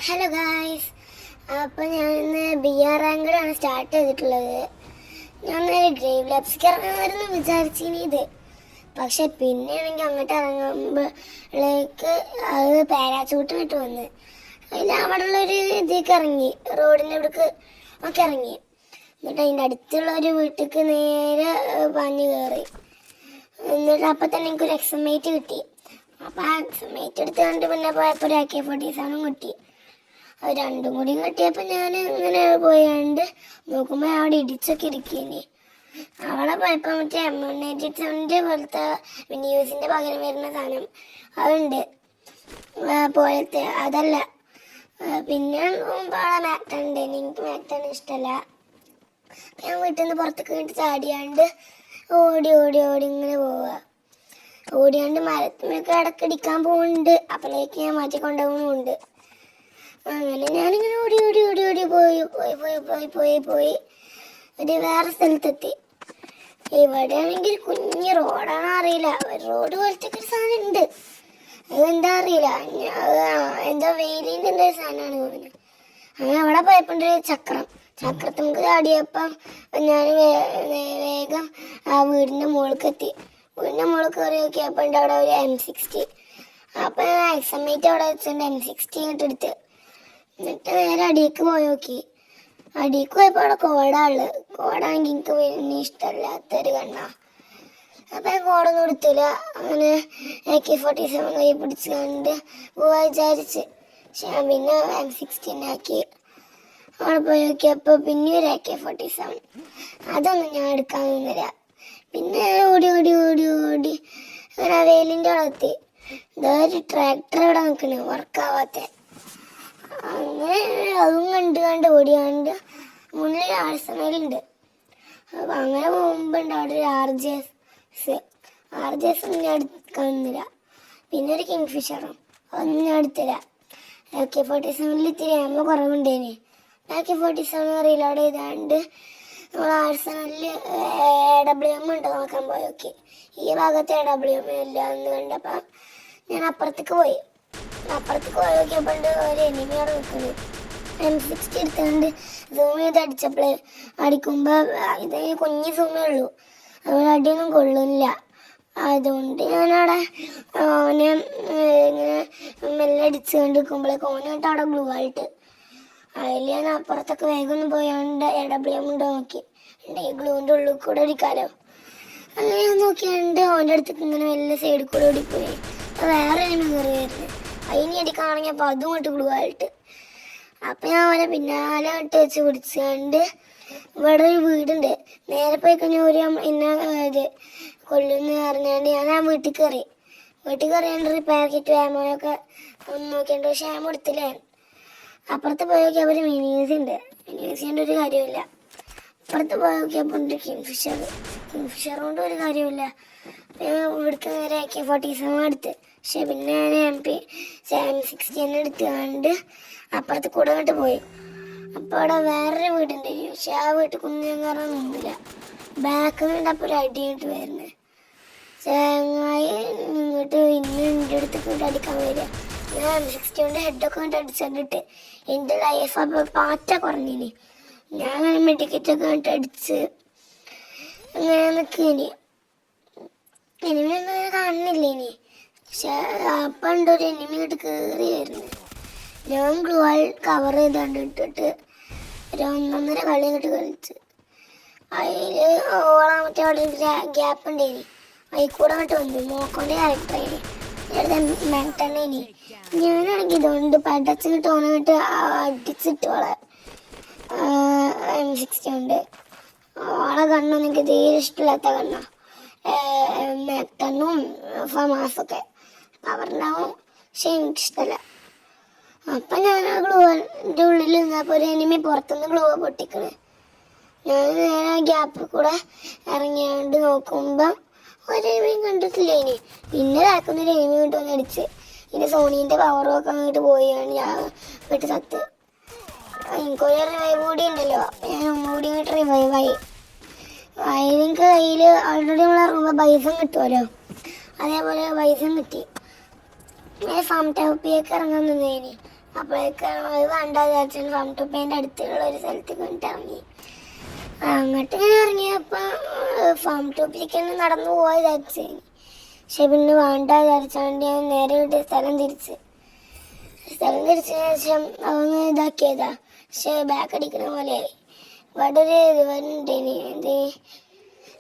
Hello guys, അപ്പോൾ ഞാൻ ഇന്ന് ബി ആർ റാങ്കാണ് സ്റ്റാർട്ട് ചെയ്തിട്ടുള്ളത്. ഞാൻ നേരെ ഗ്രേവ് ലാബ്സിക്ക് ഇറങ്ങാമായിരുന്നു വിചാരിച്ചിനി ഇത്. പക്ഷെ പിന്നെയാണെങ്കിൽ അങ്ങോട്ട് ഇറങ്ങുമ്പോഴേക്ക് അത് പാരാച്ചൂട്ട് ഇട്ട് വന്ന് അതിൽ അവിടെ ഉള്ളൊരു ഇതിലേക്ക് ഇറങ്ങി, റോഡിൻ്റെ ഇവിടേക്ക് ഒക്കെ ഇറങ്ങി. എന്നിട്ട് അതിൻ്റെ അടുത്തുള്ള ഒരു വീട്ടിലേക്ക് നേരെ പാഞ്ഞ് കയറി. എന്നിട്ട് അപ്പം തന്നെ എനിക്കൊരു എക്സമേറ്റ് കിട്ടി. അപ്പം ആ എക്സമേറ്റ് എടുത്ത് കണ്ട് പിന്നെ പോയപ്പോൾ ഒരു AK-47 കിട്ടി. അത് രണ്ടും കൂടി കിട്ടിയപ്പോൾ ഞാൻ ഇങ്ങനെ പോയാണ്ട് നോക്കുമ്പോൾ അവിടെ ഇടിച്ചൊക്കെ ഇരിക്കേനി. അവിടെ പോയപ്പോൾ മറ്റേ M187 പോലത്തെ ന്യൂസിൻ്റെ പകരം വരുന്ന സാധനം അതുണ്ട് പോലത്തെ അതല്ല. പിന്നെ അവിടെ മാക്ടൺ ഉണ്ട്. എനിക്ക് മാക്ടൺ ഇഷ്ടമല്ല. ഞാൻ വീട്ടിൽ നിന്ന് പുറത്തേക്ക് വേണ്ടി ചാടിയാണ്ട് ഓടി ഓടി ഓടി ഇങ്ങനെ പോവുക. ഓടിയാണ്ട് മരത്തിനൊക്കെ ഇടക്കടിക്കാൻ പോകുന്നുണ്ട്. അപ്പോഴേക്ക് ഞാൻ മാറ്റി കൊണ്ടുപോകുന്നുണ്ട്. അങ്ങനെ ഞാനിങ്ങനെ ഓടി ഓടി ഓടി ഓടി പോയി പോയി പോയി പോയി പോയി പോയി ഒരു വേറെ സ്ഥലത്തെത്തി. ഇവിടെ ആണെങ്കിൽ കുഞ്ഞ് റോഡാണോ അറിയില്ല, റോഡ് പോലത്തെ ഒരു സാധനം ഉണ്ട്. അതെന്താ അറിയില്ല, എന്തോ വെയിലിൻ്റെ എന്തോ ഒരു സാധനമാണ് തോന്നുന്നത്. അങ്ങനെ അവിടെ പോയപ്പോൾ ചക്രത്തിൽ നമുക്ക് ചാടിയപ്പം ഞാൻ വേഗം ആ വീടിൻ്റെ മുകളിലേക്ക് എത്തി. വീടിൻ്റെ മുകളിൽ കയറി നോക്കിയപ്പോൾ ഉണ്ട് അവിടെ ഒരു M60. അപ്പം ഞാൻ എക്സമേറ്റ് അവിടെ വെച്ചിട്ടുണ്ട് M60 ഇങ്ങോട്ട് എടുത്ത്. എന്നിട്ട് നേരെ അടിയിലേക്ക് പോയി നോക്കി. അടിയിലേക്ക് പോയപ്പോൾ അവിടെ കോടാള്. കോടാണെങ്കിൽ എനിക്ക് പിന്നെ ഇഷ്ടമല്ലാത്തൊരു കണ്ണ. അപ്പം ഞാൻ കോടൊന്നും എടുത്തില്ല. അങ്ങനെ AK-47 കൈ പിടിച്ച് കണ്ട് പോവാ വിചാരിച്ച്. പക്ഷെ ഞാൻ പിന്നെ M60 ആക്കി. അവിടെ പോയി നോക്കിയപ്പോൾ പിന്നെ ഒരു AK-47. അതൊന്നും ഞാൻ എടുക്കാൻ നിന്നില്ല. പിന്നെ ഓടി ഓടി ഓടി ഓടി അങ്ങനെ വെയിലിൻ്റെ അവിടെ എത്തി. ഇതാ ഒരു ട്രാക്ടർ ഇവിടെ നിൽക്കണേ, വർക്കാവാത്ത. അങ്ങനെ അതും കണ്ട് ഓടിയാണ്ട് മുന്നിൽ ആഴ്സണലുണ്ട്. അപ്പം അങ്ങനെ പോകുമ്പോണ്ട് അവിടെ ഒരു RJS ഒന്നും ഞാൻ എടുക്കാൻ നിന്നില്ല. പിന്നെ ഒരു കിങ്ഫിഷറും അതൊന്നും ഞാൻ എടുത്തില്ല. AK-47 ഇത്തിരി ആകുമ്പോൾ കുറവുണ്ടേനെ. AK-47 അറിയില്ല അവിടെ ഇതാണ്ട് നമ്മൾ ആഴ്സണലിൽ AWM ഉണ്ടോ നോക്കാൻ പോയി നോക്കി. ഈ ഭാഗത്ത് AWM ഇല്ല എന്ന് കണ്ടപ്പോൾ ഞാൻ അപ്പുറത്തേക്ക് പോയി നോക്കിയപ്പോൾ ഒരു എനിമി അവിടെ നിൽക്കുന്നത്. M60 എടുത്തുകൊണ്ട് സൂം ചെയ്ത് അടിക്കുമ്പോൾ ഇത് കുഞ്ഞ് സൂമേ ഉള്ളൂ, അതുകൊണ്ട് അടിയൊന്നും കൊള്ളുന്നില്ല. അതുകൊണ്ട് ഞാനവിടെ ഓനെ ഇങ്ങനെ മെല്ലെ അടിച്ച് കൊണ്ട് നിൽക്കുമ്പോഴേക്ക് ഓനായിട്ട് അവിടെ ഗ്ലൂ ആയിട്ട് അതിൽ ഞാൻ അപ്പുറത്തൊക്കെ വേഗം ഒന്ന് പോയാണ്ട് AWM ഉണ്ടോ നോക്കി. ഈ ഗ്ലൂവിൻ്റെ ഉള്ളിൽ കൂടെ അടിക്കാമല്ലോ. അങ്ങനെ ഞാൻ നോക്കിയാണ്ട് ഓൻ്റെ അടുത്തേക്ക് ഇങ്ങനെ വലിയ സൈഡിൽ കൂടെ ഓടിപ്പോയി. വേറെ എനിമി കയറി വരുന്നത്. അതിന് അടിക്കാണെങ്കിൽ അപ്പോൾ അതും കൊണ്ട് ഗ്ലൂ ആയിട്ട്. അപ്പം ഞാൻ അവനെ പിന്നാലെ ഇട്ട് വെച്ച് പിടിച്ചുകൊണ്ട് ഇവിടെ ഒരു വീടുണ്ട്. നേരെ പോയി കഴിഞ്ഞാൽ ഒരു എന്നെ ഇത് കൊല്ലുമെന്ന് പറഞ്ഞാണ്ട് ഞാൻ ആ വീട്ടിൽ കയറിയാണ്ട് റിപ്പയർ കിറ്റ് ആമോനൊക്കെ ഒന്ന് നോക്കിയാണ്ട്. പക്ഷെ ആമ എടുത്തില്ലേ. അപ്പുറത്ത് പോയി നോക്കിയപ്പോൾ ഒരു മിനീസിൻ്റെ ഒരു കാര്യമില്ല. അപ്പുറത്ത് പോയി നോക്കിയപ്പോൾ ഉണ്ട് കിങ്ഫിഷർ കൊണ്ട് ഒരു കാര്യമില്ല. ഇവിടുത്തെ നേരെ AK-47 എടുത്ത്. പക്ഷെ പിന്നെ ഞാൻ M60 എടുത്തുകൊണ്ട് അപ്പുറത്ത് കൂടെ അങ്ങോട്ട് പോയി. അപ്പോൾ അവിടെ വേറൊരു വീടുണ്ട്. പക്ഷെ ആ വീട്ടിൽ കുഞ്ഞൻ കയറാൻ നിന്നില്ല. ബാക്കിൽ നിന്ന് അപ്പോൾ ഒരു അടി ഇങ്ങോട്ട് വരുന്നത്. ചങ്ങായി ഇങ്ങോട്ട് ഇന്ന് എൻ്റെ അടുത്തേക്ക് ഇങ്ങോട്ട് അടിക്കാൻ വരിക. ഞാൻ M60 കൊണ്ട് ഹെഡൊക്കെ ഇങ്ങോട്ട് അടിച്ചിട്ട് എൻ്റെ ലൈഫ് അപ്പോൾ പാറ്റ കുറഞ്ഞിനി. ഞാൻ അങ്ങനെ മെഡിക്കറ്റൊക്കെ ഇങ്ങോട്ട് അടിച്ച് അങ്ങനെ നിൽക്കിനി. എനിമിയൊന്നും അങ്ങനെ കാണുന്നില്ല ഇനി. പക്ഷെ അപ്പം ഉണ്ട് ഒരു എനിമി ഇങ്ങോട്ട് കയറി വരുന്നത്. ഞാൻ ഗ്ലൂ കവർ ചെയ്താണ്ട് ഇട്ടിട്ട് ഒരു 1.5 കളി ഇങ്ങോട്ട് കളിച്ച്. അതിൽ ഓളാൻ മറ്റേ അവിടെ ഒരു ഗ്യാപ്പ് ഉണ്ടേനി. അതിൽ കൂടെ അങ്ങോട്ട് വന്നു. മോക്കോൻ്റെ ക്യാരക്ടറേനി മാക്ടണ്ണേനി. ഞാനാണെങ്കിൽ ഇതുകൊണ്ട് പടച്ചിട്ട് ഓണിട്ട് അടിച്ചിട്ട് ഓളെ M60 കൊണ്ട്. ഓളെ കണ്ണൊന്നും എനിക്ക് തീരെ ഇഷ്ടമില്ലാത്ത കണ്ണ. മാക്ടണ്ണും ഫമാസൊക്കെ അവരുണ്ടാവും, പക്ഷെ എനിക്കിഷ്ടമല്ല. അപ്പം ഞാൻ ആ ഗ്ലൂവിൻ്റെ ഉള്ളിൽ നിന്നപ്പോൾ ഒരു എനിമി പുറത്തുനിന്ന് ഗ്ലൂ പൊട്ടിക്കണേ. ഞാൻ നേരെ ആ ഗ്യാപ്പിൽ കൂടെ ഇറങ്ങിയാണ്ട് നോക്കുമ്പം ഒരു എനിമിയും കണ്ടിട്ടില്ല. പിന്നെ ഇതാക്കുന്നൊരു എനിമി കൊണ്ടുവന്ന് അടിച്ച്. പിന്നെ സോണീൻ്റെ പവറൊക്കെ അങ്ങോട്ട് പോയാണ് ഞാൻ വീട്ടിൽ സത്ത്. എനിക്കൊരു റിവൈവ് കൂടി ഉണ്ടല്ലോ. ഞാൻ ഒന്നുകൂടി ഇങ്ങോട്ട് റിവൈവായി. എനിക്ക് കയ്യിൽ ഓൾറെഡി നമ്മളെ പൈസ കിട്ടുമല്ലോ, അതേപോലെ പൈസ കിട്ടി. ഫാം ടോപ്പിയൊക്കെ ഇറങ്ങാൻ നിന്നേനി. അപ്പോഴേക്കാണ് അത് വേണ്ട വിചാരിച്ചാൽ ഫാം ടോപ്പിൻ്റെ അടുത്തുള്ള ഒരു സ്ഥലത്തേക്ക് വേണ്ടിട്ട് ഇറങ്ങി. അങ്ങോട്ട് ഇങ്ങനെ ഇറങ്ങിയപ്പോൾ ഫാം ടോപ്പിലേക്ക് തന്നെ നടന്നു പോകാൻ വിചാരിച്ചു. പക്ഷെ പിന്നെ വേണ്ട വിചാരിച്ചാണ്ട് ഞാൻ നേരെ വിട്ട് സ്ഥലം തിരിച്ചതിന് ശേഷം അവന്ന് ഇതാക്കിയതാ. പക്ഷെ ബാക്ക് അടിക്കുന്ന പോലെയായി. ഇവിടെ ഒരു ഇത് പറഞ്ഞിട്ടേനി എന്ത്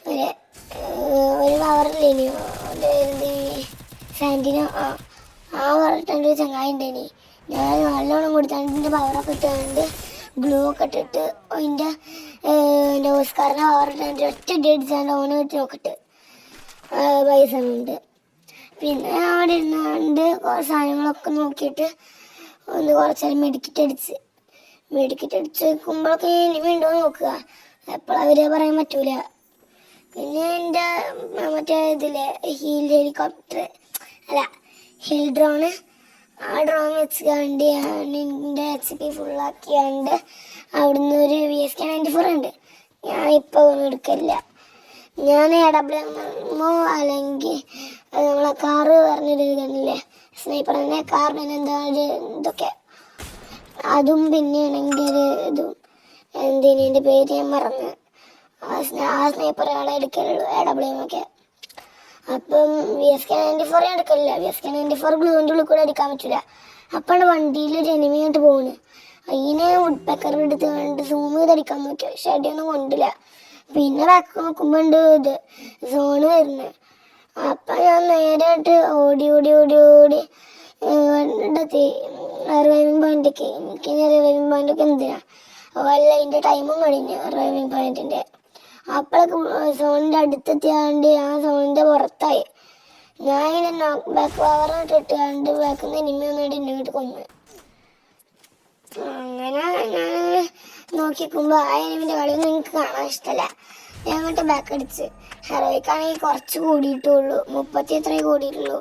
ഒരു കവറില്ലേനിയോ എന്ത് സാൻറ്റിനോ ആ പറഞ്ഞിട്ടൊരു ചങ്ങായി ഉണ്ടേനി. ഞാൻ നല്ലോണം കൊടുത്താണ്ട് പവറൊക്കെ ഇട്ടുകൊണ്ട് ഗ്ലൂ ഒക്കെ ഇട്ടിട്ട് അതിൻ്റെ ഓസ്കാറിൻ്റെ പവറിട്ട് ഒറ്റ അടിച്ചാണ്ട് ഓനെ വെച്ച് നോക്കിട്ട് പൈസ ഉണ്ട്. പിന്നെ അവിടെ ഇരുന്നുകൊണ്ട് കുറച്ച് സാധനങ്ങളൊക്കെ നോക്കിയിട്ട് ഒന്ന് കുറച്ചേരം മെഡിക്കറ്റ് അടിച്ച് വെക്കുമ്പോഴൊക്കെ ഇനിമ ഉണ്ടോ നോക്കുക. എപ്പോഴും അവരെ പറയാൻ പറ്റൂല. പിന്നെ എൻ്റെ മറ്റേ ഇതിലെ ഹെലികോപ്റ്റർ അല്ല ഹിൽ ഡ്രോണ്, ആ ഡ്രോൺ വെച്ചുകൊണ്ട് എൻ്റെ HP ഫുള്ളാക്കിയാണ്ട് അവിടുന്ന് ഒരു VSK-94 ഉണ്ട്. ഞാൻ ഇപ്പോൾ ഒന്നും എടുക്കില്ല. ഞാൻ AWMO അല്ലെങ്കിൽ നമ്മളെ കാറ് പറഞ്ഞൊരു ഇതല്ലേ സ്നൈപ്പർ തന്നെ കാറിന് എന്താ ഒരു ഇതൊക്കെ അതും പിന്നെയാണെങ്കിൽ ഒരു ഇതും എന്തിന് എൻ്റെ പേര് ഞാൻ മറന്ന് ആ സ്നൈപ്പറുകളെ എടുക്കലുള്ളൂ AWM ഒക്കെ. അപ്പം VSK-94 ഞാൻ എടുക്കലില്ല. VSK-94 ഗ്ലൂവിൻ്റെ ഉള്ളിൽ കൂടെ അടിക്കാൻ പറ്റില്ല. അപ്പോഴാണ് വണ്ടിയിൽ ഒരു എനിമിയായിട്ട് പോകുന്നത്. അതിനെ വുഡ് പെക്കർ എടുത്ത് കണ്ട് സൂം ചെയ്ത് അടിക്കാൻ നോക്കി. പക്ഷെ അടിയൊന്നും കൊണ്ടില്ല. പിന്നെ ബാക്ക് നോക്കുമ്പോൾ ഉണ്ട് ഇത് സോണ് വരുന്നത്. അപ്പം ഞാൻ നേരായിട്ട് ഓടി റിവൈവിങ് പോയിന്റൊക്കെ എനിക്ക് റിവൈവിങ് പോയിന്റൊക്കെ എന്തിനാ അല്ല അതിൻ്റെ ടൈമും കഴിഞ്ഞു റിവൈവിങ് പോയിന്റിൻ്റെ. അപ്പോഴൊക്കെ സോണിൻ്റെ അടുത്തെത്തിയാണ്ട് ആ സോണിൻ്റെ പുറത്തായി. ഞാൻ ഇങ്ങനെ ബാക്ക് പവർ ഇട്ടിട്ടാണ്ട് ബാക്കിൽ നിന്ന് എനിമി വന്നിട്ട് ഇങ്ങോട്ട് കൊന്നു. അങ്ങനെ ഞാൻ നോക്കിക്കുമ്പോൾ ആ എനിമിൻ്റെ കളിയൊന്നും എനിക്ക് കാണാൻ ഇഷ്ടമല്ല. ഞാൻ അങ്ങോട്ട് ബാക്ക് അടിച്ച് ഹെറോയ്ക്കാണെങ്കിൽ കുറച്ച് കൂടിയിട്ടുള്ളൂ, 30 എത്രയേ കൂടിയിട്ടുള്ളൂ.